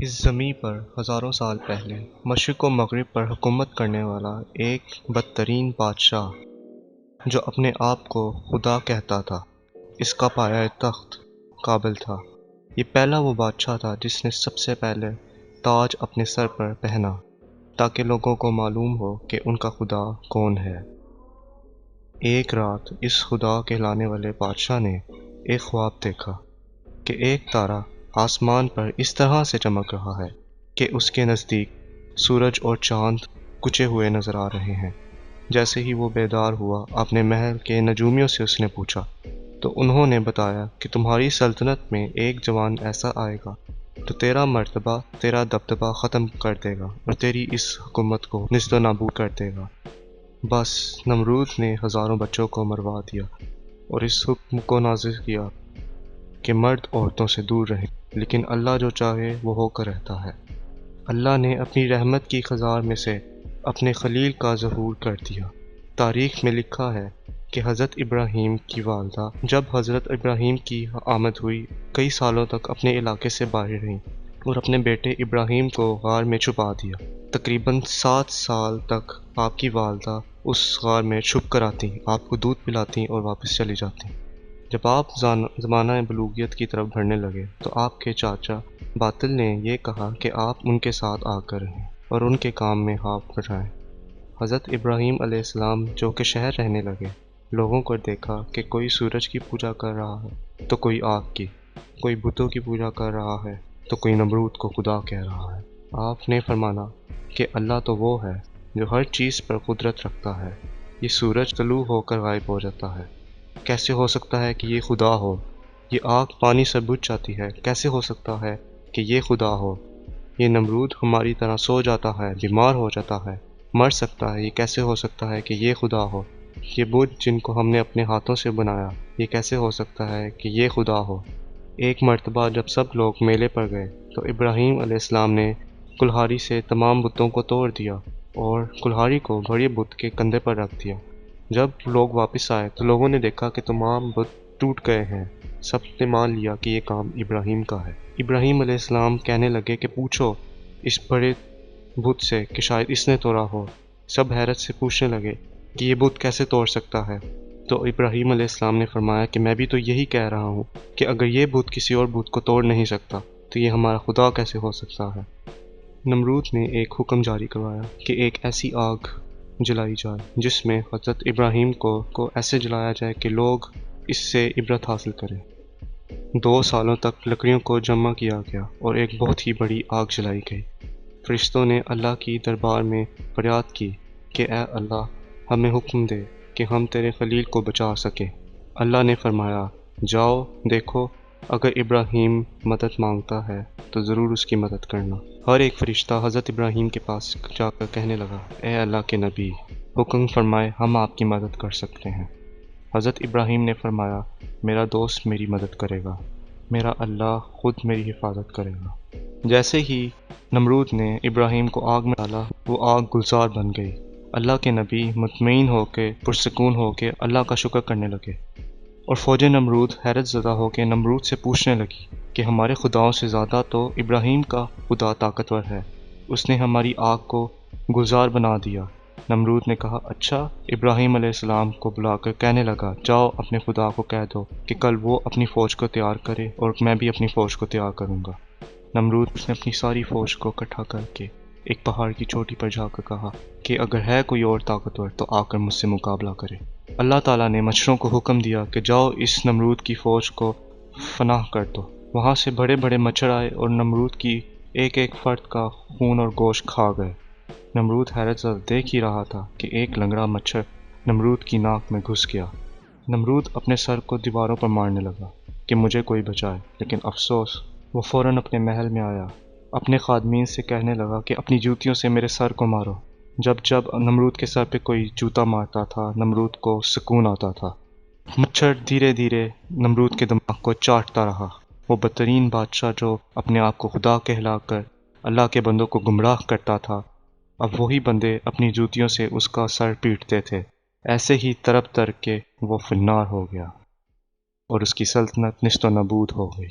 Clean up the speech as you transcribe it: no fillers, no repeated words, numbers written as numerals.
اس زمیں پر ہزاروں سال پہلے مشرق و مغرب پر حکومت کرنے والا ایک بدترین بادشاہ جو اپنے آپ کو خدا کہتا تھا، اس کا پایہ تخت کابل تھا۔ یہ پہلا وہ بادشاہ تھا جس نے سب سے پہلے تاج اپنے سر پر پہنا تاکہ لوگوں کو معلوم ہو کہ ان کا خدا کون ہے۔ ایک رات اس خدا کہلانے والے بادشاہ نے ایک خواب دیکھا کہ ایک تارا آسمان پر اس طرح سے چمک رہا ہے کہ اس کے نزدیک سورج اور چاند کچے ہوئے نظر آ رہے ہیں۔ جیسے ہی وہ بیدار ہوا، اپنے محل کے نجومیوں سے اس نے پوچھا تو انہوں نے بتایا کہ تمہاری سلطنت میں ایک جوان ایسا آئے گا تو تیرا مرتبہ، تیرا دبدبہ ختم کر دے گا اور تیری اس حکومت کو نیست و نابود کر دے گا۔ بس نمرود نے ہزاروں بچوں کو مروا دیا اور اس حکم کو نازل کیا کہ مرد عورتوں سے دور رہیں، لیکن اللہ جو چاہے وہ ہو کر رہتا ہے۔ اللہ نے اپنی رحمت کی خزاں میں سے اپنے خلیل کا ظہور کر دیا۔ تاریخ میں لکھا ہے کہ حضرت ابراہیم کی والدہ جب حضرت ابراہیم کی آمد ہوئی، کئی سالوں تک اپنے علاقے سے باہر رہیں اور اپنے بیٹے ابراہیم کو غار میں چھپا دیا۔ تقریباً 7 سال تک آپ کی والدہ اس غار میں چھپ کر آتی، آپ کو دودھ پلاتی اور واپس چلی جاتی۔ جب آپ زمانہ بلوغیت کی طرف بڑھنے لگے تو آپ کے چاچا باطل نے یہ کہا کہ آپ ان کے ساتھ آ کر رہیں اور ان کے کام میں ہاتھ بٹھائیں۔ حضرت ابراہیم علیہ السلام جو کہ شہر رہنے لگے، لوگوں کو دیکھا کہ کوئی سورج کی پوجا کر رہا ہے تو کوئی آگ کی، کوئی بتوں کی پوجا کر رہا ہے تو کوئی نمرود کو خدا کہہ رہا ہے۔ آپ نے فرمانا کہ اللہ تو وہ ہے جو ہر چیز پر قدرت رکھتا ہے۔ یہ سورج طلوع ہو کر غائب ہو جاتا ہے، کیسے ہو سکتا ہے کہ یہ خدا ہو؟ یہ آگ پانی سے بجھ جاتی ہے، کیسے ہو سکتا ہے کہ یہ خدا ہو؟ یہ نمرود ہماری طرح سو جاتا ہے، بیمار ہو جاتا ہے، مر سکتا ہے، یہ کیسے ہو سکتا ہے کہ یہ خدا ہو؟ یہ بت جن کو ہم نے اپنے ہاتھوں سے بنایا، یہ کیسے ہو سکتا ہے کہ یہ خدا ہو؟ ایک مرتبہ جب سب لوگ میلے پر گئے تو ابراہیم علیہ السلام نے کلہاڑی سے تمام بتوں کو توڑ دیا اور کلہاڑی کو بڑے بت کے کندھے پر رکھ دیا۔ جب لوگ واپس آئے تو لوگوں نے دیکھا کہ تمام بت ٹوٹ گئے ہیں۔ سب نے مان لیا کہ یہ کام ابراہیم کا ہے۔ ابراہیم علیہ السلام کہنے لگے کہ پوچھو اس بڑے بت سے کہ شاید اس نے توڑا ہو۔ سب حیرت سے پوچھنے لگے کہ یہ بت کیسے توڑ سکتا ہے؟ تو ابراہیم علیہ السلام نے فرمایا کہ میں بھی تو یہی کہہ رہا ہوں کہ اگر یہ بت کسی اور بت کو توڑ نہیں سکتا تو یہ ہمارا خدا کیسے ہو سکتا ہے؟ نمرود نے ایک حکم جاری کروایا کہ ایک ایسی آگ جلائی جائے جس میں حضرت ابراہیم کو ایسے جلایا جائے کہ لوگ اس سے عبرت حاصل کریں۔ 2 سالوں تک لکڑیوں کو جمع کیا گیا اور ایک بہت ہی بڑی آگ جلائی گئی۔ فرشتوں نے اللہ کی دربار میں فریاد کی کہ اے اللہ، ہمیں حکم دے کہ ہم تیرے خلیل کو بچا سکیں۔ اللہ نے فرمایا، جاؤ دیکھو، اگر ابراہیم مدد مانگتا ہے تو ضرور اس کی مدد کرنا۔ ہر ایک فرشتہ حضرت ابراہیم کے پاس جا کر کہنے لگا، اے اللہ کے نبی، حکم فرمائے، ہم آپ کی مدد کر سکتے ہیں۔ حضرت ابراہیم نے فرمایا، میرا دوست میری مدد کرے گا، میرا اللہ خود میری حفاظت کرے گا۔ جیسے ہی نمرود نے ابراہیم کو آگ میں ڈالا، وہ آگ گلزار بن گئی۔ اللہ کے نبی مطمئن ہو کے، پرسکون ہو کے اللہ کا شکر کرنے لگے، اور فوج نمرود حیرت زدہ ہو کے نمرود سے پوچھنے لگی کہ ہمارے خداؤں سے زیادہ تو ابراہیم کا خدا طاقتور ہے، اس نے ہماری آگ کو گلزار بنا دیا۔ نمرود نے کہا، اچھا۔ ابراہیم علیہ السلام کو بلا کر کہنے لگا، جاؤ اپنے خدا کو کہہ دو کہ کل وہ اپنی فوج کو تیار کرے اور میں بھی اپنی فوج کو تیار کروں گا۔ نمرود نے اپنی ساری فوج کو اکٹھا کر کے ایک پہاڑ کی چوٹی پر جا کر کہا کہ اگر ہے کوئی اور طاقتور تو آ کر مجھ سے مقابلہ کرے۔ اللہ تعالیٰ نے مچھروں کو حکم دیا کہ جاؤ اس نمرود کی فوج کو فنا کر دو۔ وہاں سے بڑے بڑے مچھر آئے اور نمرود کی ایک ایک فرد کا خون اور گوشت کھا گئے۔ نمرود حیرت زدہ دیکھ ہی رہا تھا کہ ایک لنگڑا مچھر نمرود کی ناک میں گھس گیا۔ نمرود اپنے سر کو دیواروں پر مارنے لگا کہ مجھے کوئی بچائے، لیکن افسوس، وہ فوراً اپنے محل میں آیا، اپنے خادمین سے کہنے لگا کہ اپنی جوتیوں سے میرے سر کو مارو۔ جب نمرود کے سر پہ کوئی جوتا مارتا تھا، نمرود کو سکون آتا تھا۔ مچھر دھیرے دھیرے نمرود کے دماغ کو چاٹتا رہا۔ وہ بدترین بادشاہ جو اپنے آپ کو خدا کہلا کر اللہ کے بندوں کو گمراہ کرتا تھا، اب وہی بندے اپنی جوتیوں سے اس کا سر پیٹتے تھے۔ ایسے ہی تڑپ تڑپ کے وہ فنار ہو گیا اور اس کی سلطنت نیست و نابود ہو گئی۔